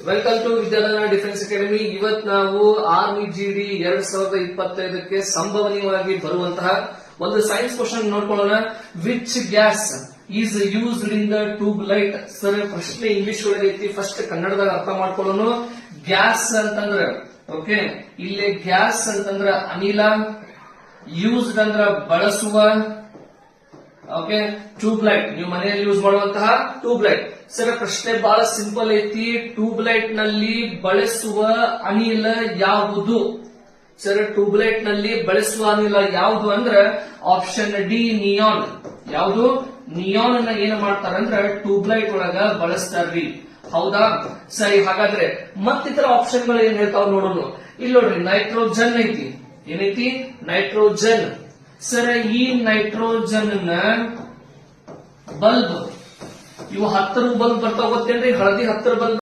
Welcome to Vidyalaya defence academy. ಇವತ್ ನಾವು army GD 2025ಕ್ಕೆ ಸಂಭವನೀಯವಾಗಿ ಬರುವಂತಹ ಒಂದು ಸೈನ್ಸ್ ಕ್ವಶನ್ ನೋಡ್ಕೊಳ್ಳೋಣ. Which gas is used in the tube light? Sir ಪ್ರಶ್ನೆ ಇಂಗ್ಲಿಷ್ ಒಳಗೆ ಐತಿ, ಫಸ್ಟ್ ಕನ್ನಡದಾಗ ಅರ್ಥ ಮಾಡ್ಕೊಳ್ಳೋಣ. ಗ್ಯಾಸ್ ಅಂತಂದ್ರ ಓಕೆ, ಇಲ್ಲಿ ಗ್ಯಾಸ್ ಅಂತಂದ್ರ ಅನಿಲ, ಯೂಸ್ಡ್ ಅಂದ್ರ ಬಳಸುವ, ಓಕೆ, ಟ್ಯೂಬ್ ಲೈಟ್ ನೀವು ಮನೆಯಲ್ಲಿ ಯೂಸ್ ಮಾಡುವಂತಹ ಟ್ಯೂಬ್ ಲೈಟ್. ಸರ್ ಪ್ರಶ್ನೆ ಬಹಳ ಸಿಂಪಲ್ ಐತಿ. ಟ್ಯೂಬ್ ಲೈಟ್ ನಲ್ಲಿ ಬಳಸುವ ಅನಿಲ ಯಾವುದು? ಸರ್ ಟ್ಯೂಬ್ ಲೈಟ್ ನಲ್ಲಿ ಬಳಸುವ ಅನಿಲ ಯಾವುದು ಅಂದ್ರೆ ಆಪ್ಷನ್ ಡಿ, ನಿಯಾನ್. ಯಾವುದು? ನಿಯಾನ್ ಅನ್ನ ಏನ್ ಮಾಡ್ತಾರಂದ್ರ ಟ್ಯೂಬ್ ಲೈಟ್ ಒಳಗ ಬಳಸ್ತಾರ್ರಿ. ಹೌದಾ? ಸರಿ, ಹಾಗಾದ್ರೆ ಮತ್ತಿತರ ಆಪ್ಷನ್ ಗಳು ಏನ್ ಹೇಳ್ತಾವ್ ನೋಡೋಣ. ಇಲ್ಲಿ ನೋಡ್ರಿ, ನೈಟ್ರೋಜನ್ ಐತಿ. ಏನೈತಿ? ನೈಟ್ರೋಜನ್. ಸರ್ ಈ ನೈಟ್ರೋಜನ್ ಬಲ್ಬ್, ಇವು 10 ಬಲ್ಬ್ ಬರ್ತಾವ ಗೊತ್ತೇನ್ರಿ? ಹಳದಿ 10 ಬಲ್ಬ್